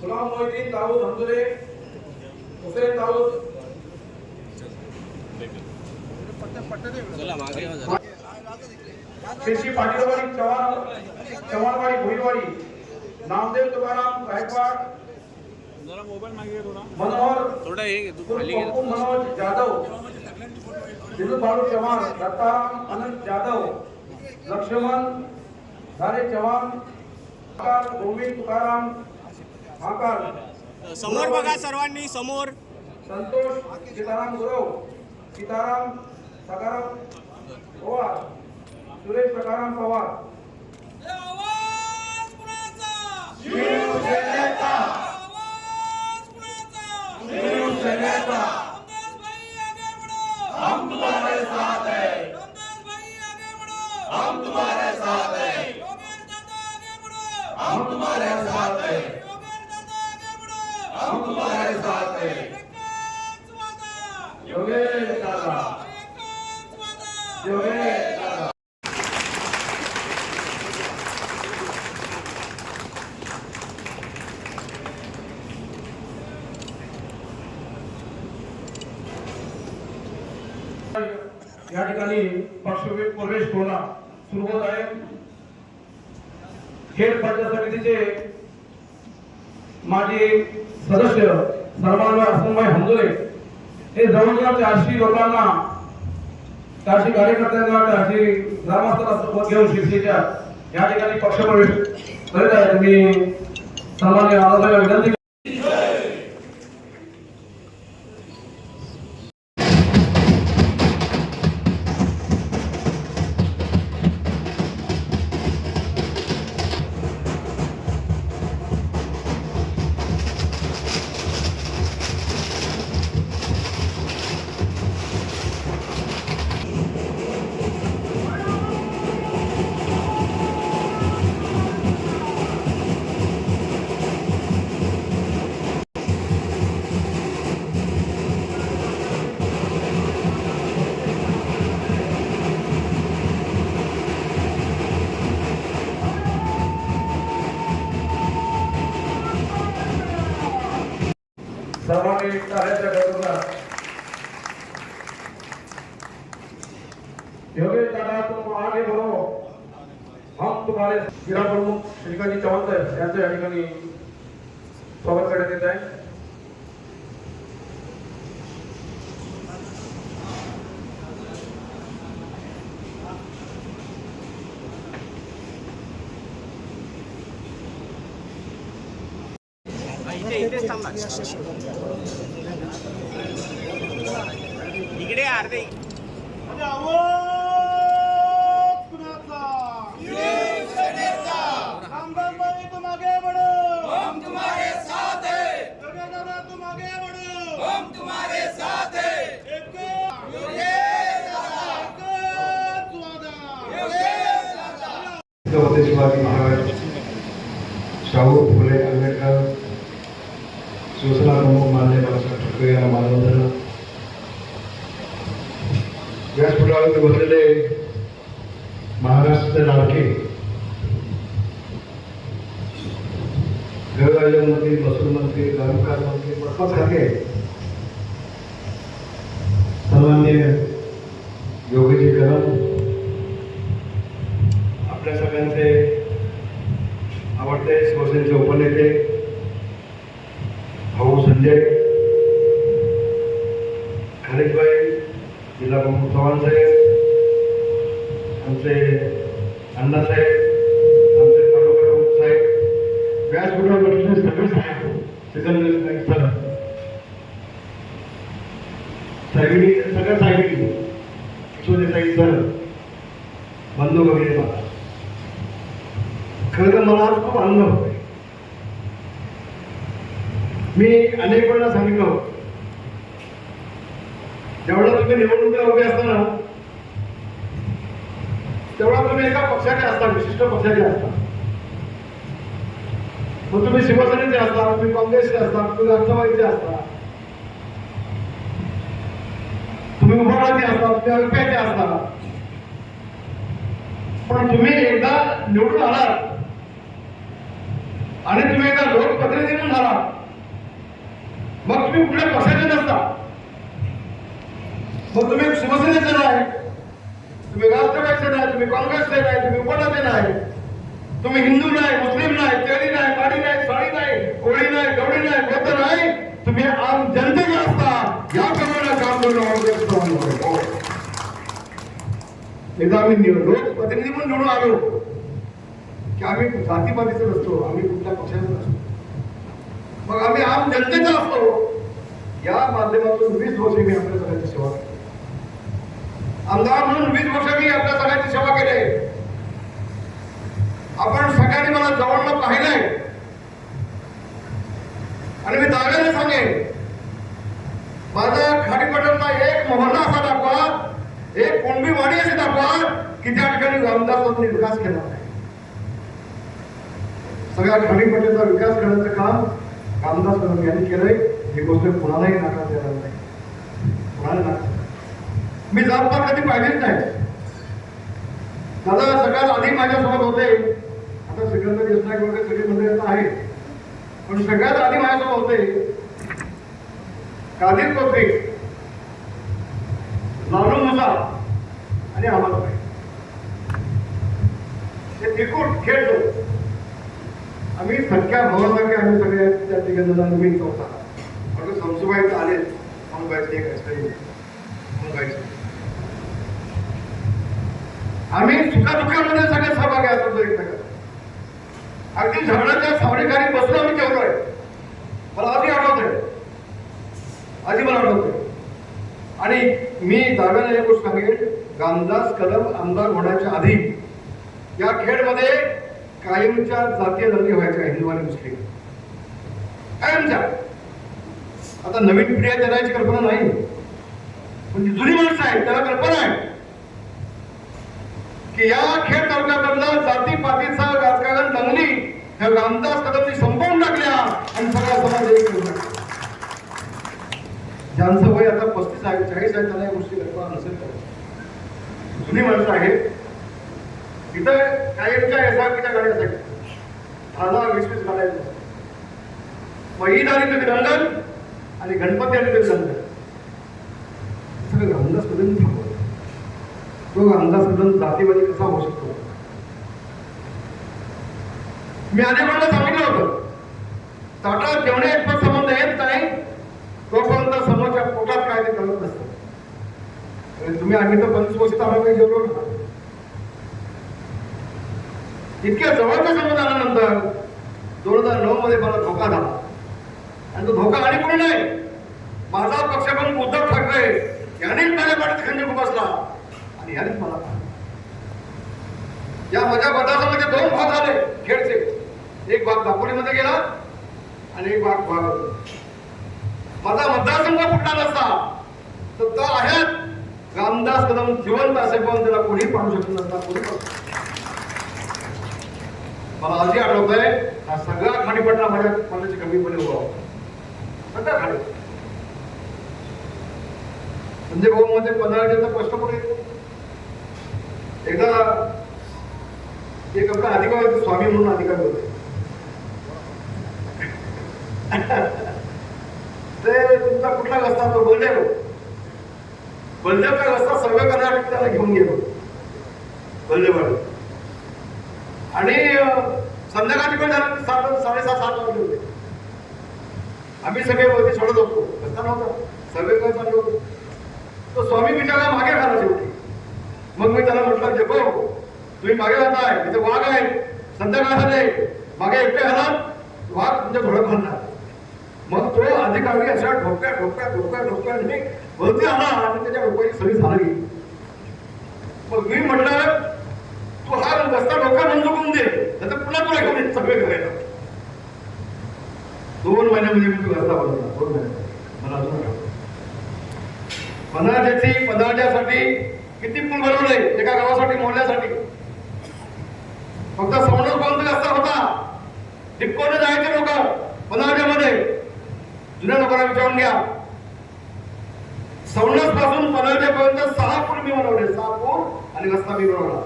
गुलाम मोहिद्दीन दाऊद हमजुरे, हुसैन दाऊद, कृषि पाटीलवाडी चव्हाणवाडी भोईवाडी, नामदेव तुकाराम गायकवाड, मनोहर मनोज जाधव, दिलू बालू चव्हाण, दत्ताराम अनंत जाधव, लक्ष्मण धारे चव्हाण, गोविंद तुकाराम समोर बघा सर्वांनी, समोर. संतोष सीताराम गुरव, सीताराम सकाराम पवार, सुरेश सकाराम पवार. हम तुम्हारे साथ हैं, हम तुम्हारे साथ हैं, हम तुम्हारे साथ हैं, हम तुम्हारे साथ हैं. योगेश दादा, योगेश दादा. या ठिकाणी प्रवेश कोणा सुरू होत आहे. खेळ पंचायत समितीचे माजी सदस्य सर्वांना असमय हमजुरे हे जवळजवळ 400 लोकांना, 400 कार्यकर्त्यांना, 400 ग्रामस्थांना सोबत घेऊन शिर्सीच्या या ठिकाणी पक्षप्रवेश करीत आहे. मी सन्माननीय आवाजाला विनंती सर्वांनी कार्याच्या गरजा. योगेश दादा तुम आगे बढ़ो, हम तुम्हारे. जिल्हा प्रमुख श्रीकांत चव्हाण साहेब यांचं या ठिकाणी स्वागत करण्यात येत आहे. इकडे अर्धे तुम आगे बढ़ो, हम तुम्हारे साथ हैं. तुम आगे बढ़ो, हम तुम्हारे साथ हैं. शिवाजी महाराज, शाहू फुले आंबेडकर, शिवसेना प्रमुख माननीय बाळासाहेब ठाकरे यांना मानवंदना. व्यासपीठावरती बसलेले महाराष्ट्राचे लाडके गृहराज्यमंत्री, महसूल मंत्री, ग्रामविकास मंत्री, पटपासारखे सन्माननीय योगीजी कदम, आपल्या सगळ्यांचे आवडते शिवसेनेचे उपनेते भाऊ संजय खालिदभाई, जिल्हा प्रमुख चव्हाण साहेब, आमचे अण्णासाहेब, आमचे तालुका प्रमुख साहेब, व्यासपीठावर बसलेले सगळे साहेब, सिकंदर सर, साहेबी, सगळ्या साहेबी, साहेब सर, बंधू वगैरे. खरं तर मला आज खूप आनंद होतोय. मी अनेक वेळा सांगितलं, जेवढा तुम्ही निवडणुकीला उभे असताना तेवढा तुम्ही एका पक्षाचे असता, विशिष्ट पक्षाचे असता. मग तुम्ही शिवसेनेचे असता, तुम्ही काँग्रेसचे असता, तुम्ही राष्ट्रवादीचे असता, तुम्ही उभाटाचे असता, तुम्ही अल्प्याचे असता. पण तुम्ही एकदा निवडून आलात, आणि तुम्ही एका लोकप्रतिनिधी म्हणून झाला, मग तुम्ही कुठल्या पक्षाचे नसता, मग तुम्ही शिवसेनेचे नाही, तुम्ही राष्ट्रवादीचे नाही, तुम्ही काँग्रेसचे नाही, तुम्ही कोणाचे नाही, तुम्ही हिंदू नाही, मुस्लिम नाही, तेली नाही, माडी नाही, साडी नाही, कोळी नाही, गवळी नाही, बौद्ध नाही, तुम्ही आम जनतेचे असता. याप्रमाणे काम करून एकदा आम्ही लोकप्रतिनिधी म्हणून निवडून आलो की आम्ही जातीपातीचे नसतो, आम्ही कुठल्या पक्षाचे नसतो, मग आम्ही आम जनतेचा असतो. या माध्यमातून 20 वर्ष मी आपल्या सगळ्यांची सेवा केली. आमदार म्हणून 20 वर्ष मी आपल्या सगळ्यांची सेवा केली. आपण सगळ्यांनी मला जवळनं पाहिलंय आणि मी दाव्याने सांगेन, माझा खाडीपटणचा एक मोहल्ला असा दाखवा, एक कुणबी वाडी अशी दाखवा की त्या ठिकाणी रामदासांनी विकास केला नाही. सगळ्या खाडीपट्टीचा विकास करण्याचं काम रामदास कदम यांनी केलंय. ही गोष्ट कुणालाही नाकारता येणार नाही, कुणाला नाकार. मी जातपात कधी पाहिलीच नाही. दादा सगळ्यात आधी माझ्यासोबत होते, आता सिकंदर देशनाईक वगैरे सगळे मंडळी आहे, पण सगळ्यात आधी माझ्यासोबत होते कादिर कोत्री, लालू मुसा आणि अहमदभाई. हे तिकूट खेळतो आम्ही सख्या भावासारखे आम्ही सगळे त्या ठिकाणी नवीन चौथा म्हणजे संसुबाईत आले म्हणून गायचे म्हणून गायचे. आम्ही सुखादुखामध्ये सगळे सहभागी असतो एकमेकांना. अगदी झगड्याच्या सावलीखाली बसून आम्ही जेवलोय. मला आधी आठवतंय, आधी मला आठवतंय. आणि मी दाव्याने एक गोष्ट सांगेन, रामदास कदम आमदार होण्याच्या आधी या खेडमध्ये कायमच्या जातीय दंगे व्हायच्या, हिंदू आणि मुस्लिम कायमच्या. आता नवीन पिढी आहे त्यांना याची कल्पना नाही, पण जी जुनी माणसं आहेत त्याला कल्पना आहे की या खेड तालुक्यामधला जातीपातीचा राजकारण दंगली ह्या रामदास कदमनी संपवून टाकल्या आणि सगळा समाज एक केला. ज्यांचं वय आता 35 आहे 40 आहे त्यांना या गोष्टी कल्पना नसेल. जुनी माणसं आहेत इथं कायमच्या एसआरपीच्या गाड्या असायच्या, 10-20 गाड्या. मग ईद आली तरी दंगल आणि गणपती आली तरी दंगल. सगळं रामदास कदम थांबवलं. तो रामदास कदम जातीवादी कसा होऊ शकतो? मी अनेकांना सांगितलं होतं, ताटात जेवणे इतपत संबंध येत नाही तोपर्यंत समोरच्या पोटात काय ते कळत नसतं. तुम्ही आम्ही तर 25 वर्ष आम्हाला काही जेवलो ना. इतक्या जवळचा संबंध आल्यानंतर 2009 मध्ये मला धोका झाला आणि तो धोका आणि कोणी नाही, माझा पक्ष पण उद्धव ठाकरे यांनीच माझ्या पाठीत खंजीर खुपसला आणि यांनीच मला. या माझ्या मतदारसंघाचे 2 भाग झाले खेडचे, एक भाग दापोलीमध्ये गेला आणि एक भाग माझा मतदारसंघ फुटला नसता तर तो आहेत रामदास कदम जिवंत असे पण त्याला कोणी पाडू शकत नसता. कोणी मला आधी आठवतंय, हा सगळा खाडीपट्टा माझ्या मनाची कमीपणे उभा होता. सगळा खाडी म्हणजे भाऊ मध्ये 15 प्रश्न पण येतो. एकदा एक आपला अधिकारी होते, स्वामी म्हणून अधिकारी होते. ते तुमचा कुठला रस्ता तो बलदेवचा रस्ता सर्वे करण्यासाठी त्याला घेऊन गेलो बलदेवाडी. आणि संध्याकाळची वेळ झाली, 7:30-7 वाजले होते. आम्ही सगळे वरती सोडत होतो, रस्ता नव्हता, सर्वे करायला चाललो होतो. तो स्वामी बिचारा मागे घाला शेवटी. मग मी त्याला म्हटलं, जपो तुम्ही मागे जाताय, तिथे वाघ आहे, संध्याकाळ झाले, मागे एकटे घाला, वाघ तुमच्या घोडं घालणार. मग तो अधिकारी अशा ढोक्या वरती आला आणि त्याच्या डोक्याची सगळी झाली. मग मी म्हटलं, तू हा रस्ता डोक्या बंद करून दे, नंतर पुन्हा तुला घेऊन सगळे करायला. 2 महिन्यामध्ये मी तो रस्ता बनवला. 2 महिने मला अजून पदार्थासाठी किती पूल बनवले एका गावासाठी, मोहल्ल्यासाठी. फक्त सवणसपर्यंत रस्ता होता, टिपकोने जायचे लोक पदार्थामध्ये. जुन्या लोकांना विचारून घ्या, सवणस पासून पदार्थापर्यंत 6 पूल मी बनवले, 6 पूल आणि रस्ता मी बनवला.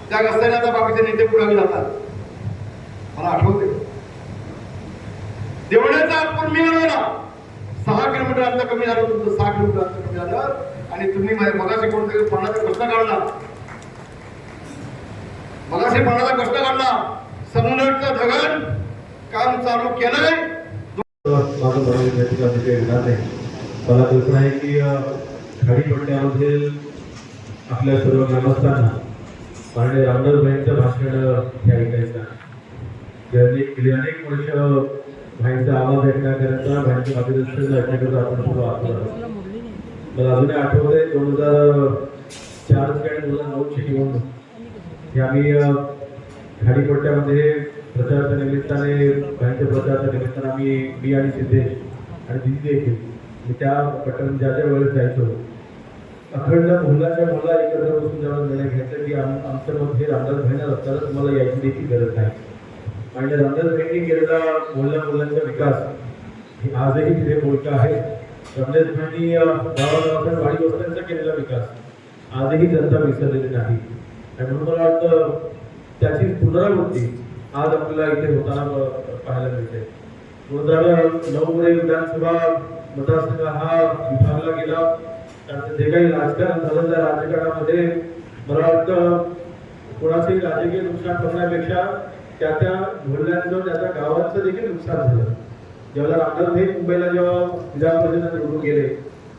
त्या रस्त्याने आता बाकीचे नेते पुढे जातात. मला आठवते देवळाचा पूर्वी मिळवला 6 किलोमीटर अंतर कमी झालं तुमचं 6 किलोमीटर अंतर कमी झालं आणि तुम्ही मगाशी कोणतरी पाण्याचा कष्ट काढला मगाशी पाण्याचा कष्ट काढला समोरचं धगन काम चालू केलंय माझं बरोबर मला कल्पना आहे की खाडीपट्ट्यामध्ये आपल्या सर्व ग्रामस्थांना माननीय रामदास भाईंचं भाषण हे ऐकायचं गेली अनेक वर्ष भाईंचा आवाज ऐकण्याकरता भाईंचं मार्गदर्शन ऐकण्याकरता आपण सर्व आतुर आहोत. मला अजूनही आठवतंय 2004 आणि 2009ची निवडणूक ही आम्ही खाडीपट्ट्यामध्ये प्रचाराच्या निमित्ताने भाईंच्या प्रचाराच्या निमित्ताने मी आणि सिद्धेश आणि दिदी देखील त्या पट्ट्यामध्ये ज्या वेळेस जायचो अखंड मुलाच्या मुला एकत्र बसून जेव्हा निर्णय घ्यायचा की आमचं मत हे रामदास भाईंना रस्त्याला तुम्हाला यायची देखील गरज नाही आणि रामदास भाईंनी केलेला मुलांचा विकास ही आजही तिथे बोलका आहे. रामदास भाईंनी गावागावात वाडी वस्त्यांचा केलेला विकास आजही जनता विसरलेली नाही आणि म्हणून मला वाटतं त्याची पुनरावृत्ती आज आपल्याला इथे होताना पाहायला मिळते. 2009 विधानसभा मतदारसंघ हा विभागला गेला. त्याचं जे काही राजकारण झालं त्या राजकारणामध्ये मला वाटतं कोणाचंही राजकीय नुकसान करण्यापेक्षा त्या बोलण्याचं त्याच्या गावाचं देखील नुकसान झालं. जेव्हा रामदास भाई मुंबईला जेव्हा विधान परिषदेत निवडून गेले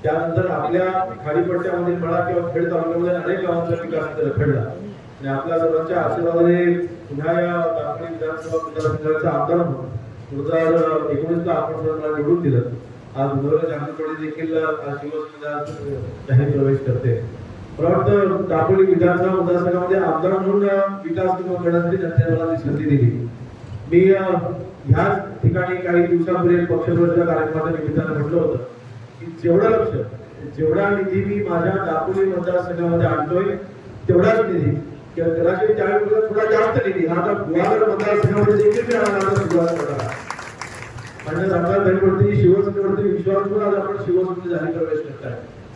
त्यानंतर आपल्या खाडीपट्ट्यामध्ये म्हणा किंवा खेड तालुक्यामध्ये अनेक गावांचा विकास रखडला आणि आपल्या सर्वांच्या आशीर्वादाने पुन्हा या दापोली विधानसभा मतदारसंघाचा आमदार म्हणून 2019ला आपण सर्वांना निवडून दिलं. आज उदयला जागृतवाडी देखील शिवसेना जाहीर प्रवेश करते. मला वाटतं दापोली विधानसभा मतदारसंघामध्ये आमदार म्हणून विकास करण्यासाठी जनतेने मला संधी दिली. मी ह्या ठिकाणी काही दिवसापूर्वी पक्षप्रवेशाच्या कार्यक्रमाच्या निमित्तानं म्हटलं होतं की जेवढा निधी मी माझ्या दापोली मतदारसंघामध्ये आणतोय तेवढाच निधी कदाचित त्यावेळेला थोडा जास्त निधी हा आता गुहागर मतदारसंघामध्ये देखील मी आणण्याला सुरुवात करणार आहे. आणि रामदास भाईंवरती शिवसेनेवरती विश्वास करून आज आपण शिवसेनेत जाहीर प्रवेश करताय.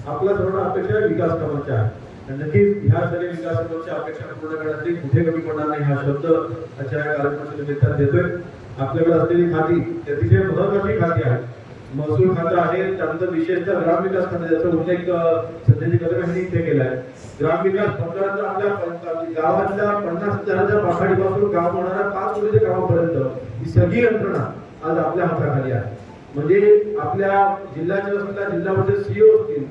आपल्या सर्वांना अपेक्षा विकास कामांच्या आहे आणि नक्कीच ह्या सगळ्या विकास कामांच्या अपेक्षा पूर्ण करण्यासाठी कुठे कमी पडणार नाही हा शब्द आजच्या या कार्यक्रमाच्या निमित्तानं देतोय. आपल्याकडे असलेली खाती अतिशय महत्वाची खाती आहे. महसूल खातं आहे, त्यानंतर विशेषतः ग्रामविकास खातं ज्याचा उल्लेख सध्याची कदम यांनी इथे केलाय. ग्रामविकास मंडळाचा आपल्या गावातल्या 50,000च्या पाखाडीपासून गाव होणाऱ्या 5 कोटीच्या गावापर्यंत ही सगळी यंत्रणा आज आपल्या हाताखाली आहे. म्हणजे आपल्या जिल्ह्याच्या असलेल्या जिल्हा परिषद सीईओ असतील,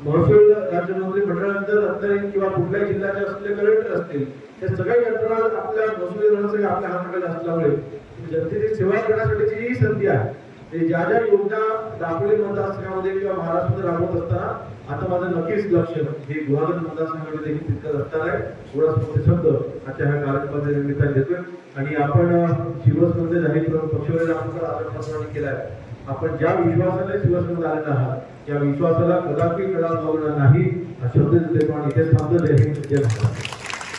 महसूल राज्यमंत्री मंडळानंतर रत्नागिरी किंवा कुठल्याही जिल्ह्याचे असलेले कलेक्टर असतील, हे सगळ्या यंत्रणा आपल्या महसूल विभागाचे आपल्या हाताखाली असल्यामुळे जनतेची सेवा करण्यासाठीची ही संधी आहे. ज्या योजना दापोली मतदारसंघामध्ये किंवा महाराष्ट्रामध्ये राबवत असताना आता माझं नक्कीच लक्ष हे गुहागर मतदारसंघामध्ये देखील तितकंच असणार आहे. थोडा मोठे शब्द आजच्या ह्या कार्यक्रमाच्या निमित्ताने देतोय आणि आपण शिवसेनेचे जाहीर पक्षप्रवेश आपण आदरप्रमाणे केलाय. आपण ज्या विश्वासाने शिवसेनेत आलेला आहात त्या विश्वासाला कदापि कळा लावणार नाही हा शब्द इथे थांबतो. जय हिंद, जय महाराष्ट्र.